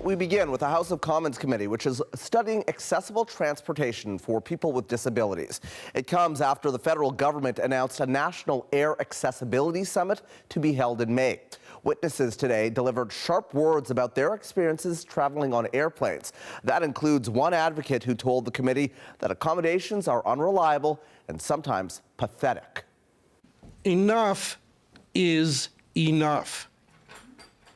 We begin with the House of Commons Committee, which is studying accessible transportation for people with disabilities. It comes after the federal government announced a National Air Accessibility Summit to be held in May. Witnesses today delivered sharp words about their experiences traveling on airplanes. That includes one advocate who told the committee that accommodations are unreliable and sometimes pathetic. Enough is enough.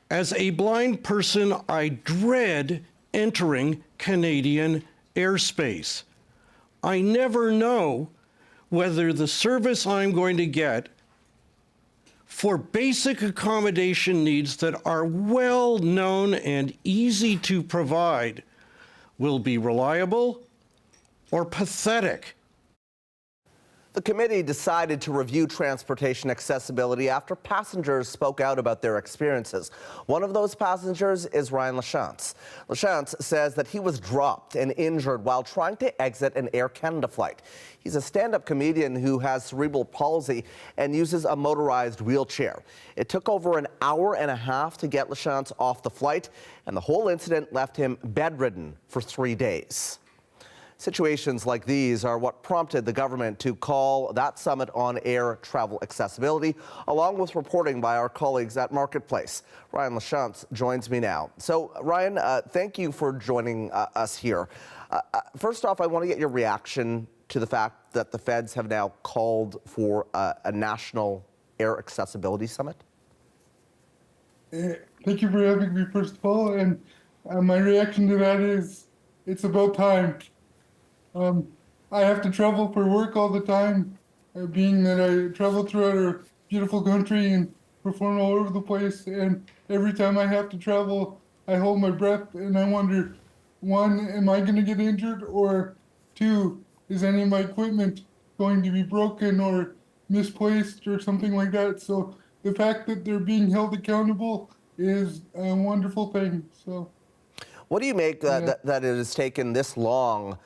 As a blind person, I dread entering Canadian airspace. I never know whether the service I'm going to get for basic accommodation needs that are well known and easy to provide will be reliable or pathetic. The committee decided to review transportation accessibility after passengers spoke out about their experiences. One of those passengers is Ryan Lachance. Lachance says that he was dropped and injured while trying to exit an Air Canada flight. He's a stand-up comedian who has cerebral palsy and uses a motorized wheelchair. It took over an hour and a half to get Lachance off the flight, and the whole incident left him bedridden for 3 days. Situations like these are what prompted the government to call that summit on air travel accessibility, along with reporting by our colleagues at Marketplace. Ryan Lachance joins me now. So, Ryan, thank you for joining us here. First off, I want to get your reaction to the fact that the feds have now called for a National Air Accessibility Summit. Thank you for having me, first of all, and my reaction to that is it's about time. I have to travel for work all the time, being that I travel throughout our beautiful country and perform all over the place. And every time I have to travel, I hold my breath and I wonder, one, am I going to get injured? Or two, is any of my equipment going to be broken or misplaced or something like that? So the fact that they're being held accountable is a wonderful thing. So, what do you make that it has taken this long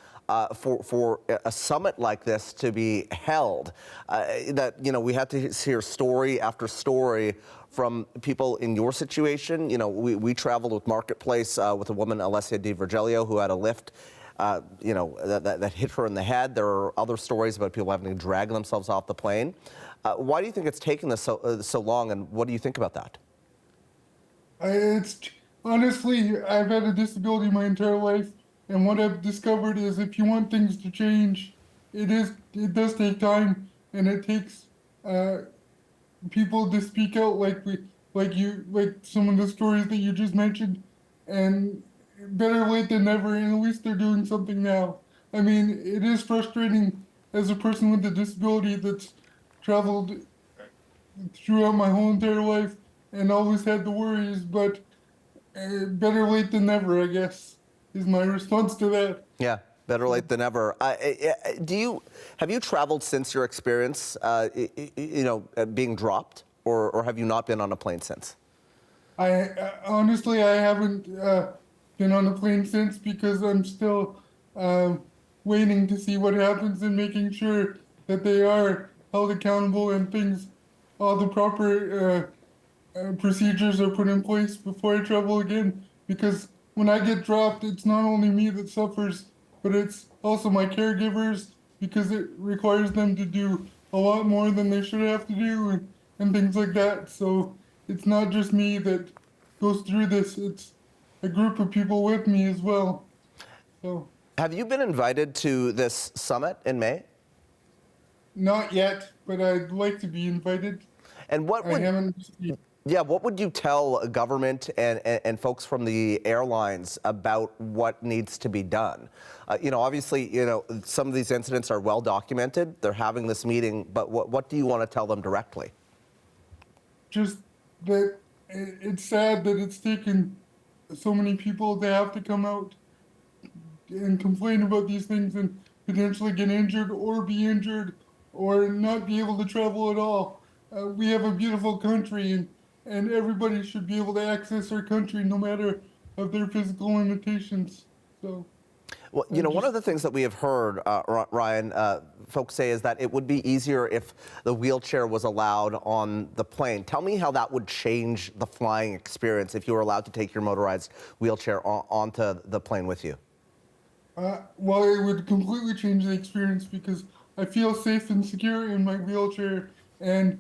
for a summit like this to be held? We had to hear story after story from people in your situation. We traveled with Marketplace with a woman, Alessia Di Virgilio, who had a lift that hit her in the head. There are other stories about people having to drag themselves off the plane. Why do you think it's taken this so long, and what do you think about that? Honestly, I've had a disability my entire life. And what I've discovered is if you want things to change, it does take time, and it takes people to speak out like some of the stories that you just mentioned. And better late than never, and at least they're doing something now. I mean, it is frustrating as a person with a disability that's traveled throughout my whole entire life and always had the worries, but better late than never, I guess, is my response to that. Yeah, better late than ever. Have you traveled since your experience, being dropped, or have you not been on a plane since? Honestly, I haven't been on a plane since because I'm still waiting to see what happens and making sure that they are held accountable and all the proper procedures are put in place before I travel again. Because when I get dropped, it's not only me that suffers, but it's also my caregivers, because it requires them to do a lot more than they should have to do and things like that. So it's not just me that goes through this, it's a group of people with me as well. So, have you been invited to this summit in May? Not yet, but I'd like to be invited. And what would you tell government and folks from the airlines about what needs to be done? Obviously, some of these incidents are well documented. They're having this meeting, but what do you want to tell them directly? Just that it's sad that it's taken so many people to have to come out and complain about these things and potentially get injured or be injured or not be able to travel at all. We have a beautiful country, and everybody should be able to access our country no matter of their physical limitations. So, Well, one of the things that we have heard, Ryan, folks say is that it would be easier if the wheelchair was allowed on the plane. Tell me how that would change the flying experience if you were allowed to take your motorized wheelchair onto the plane with you. Well, it would completely change the experience because I feel safe and secure in my wheelchair, and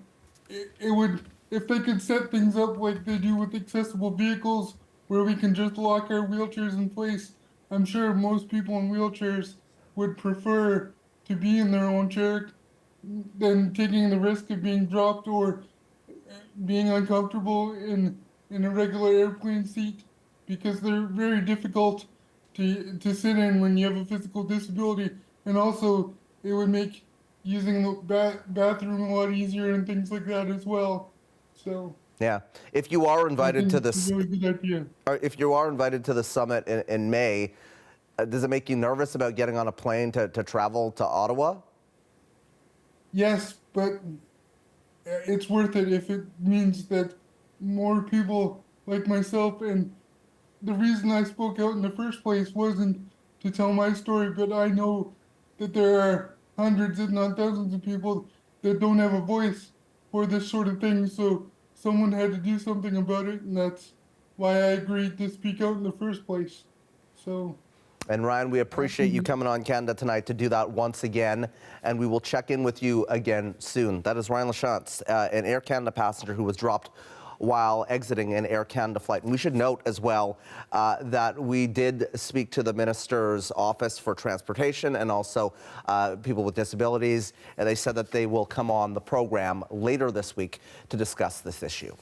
it would, if they could set things up like they do with accessible vehicles, where we can just lock our wheelchairs in place, I'm sure most people in wheelchairs would prefer to be in their own chair than taking the risk of being dropped or being uncomfortable in a regular airplane seat, because they're very difficult to sit in when you have a physical disability. And also, it would make using the bathroom a lot easier and things like that as well. So. Yeah. If you are invited to this, really good idea. if you are invited to the summit in May, does it make you nervous about getting on a plane to travel to Ottawa? Yes, but it's worth it if it means that more people like myself, and the reason I spoke out in the first place wasn't to tell my story, but I know that there are hundreds, if not thousands of people that don't have a voice for this sort of thing, so someone had to do something about it, and that's why I agreed to speak out in the first place. So. And Ryan, we appreciate you coming on Canada Tonight to do that once again, and we will check in with you again soon. That is Ryan Lachance, an Air Canada passenger who was dropped while exiting an Air Canada flight. And we should note as well that we did speak to the Minister's Office for Transportation and also people with disabilities, and they said that they will come on the program later this week to discuss this issue.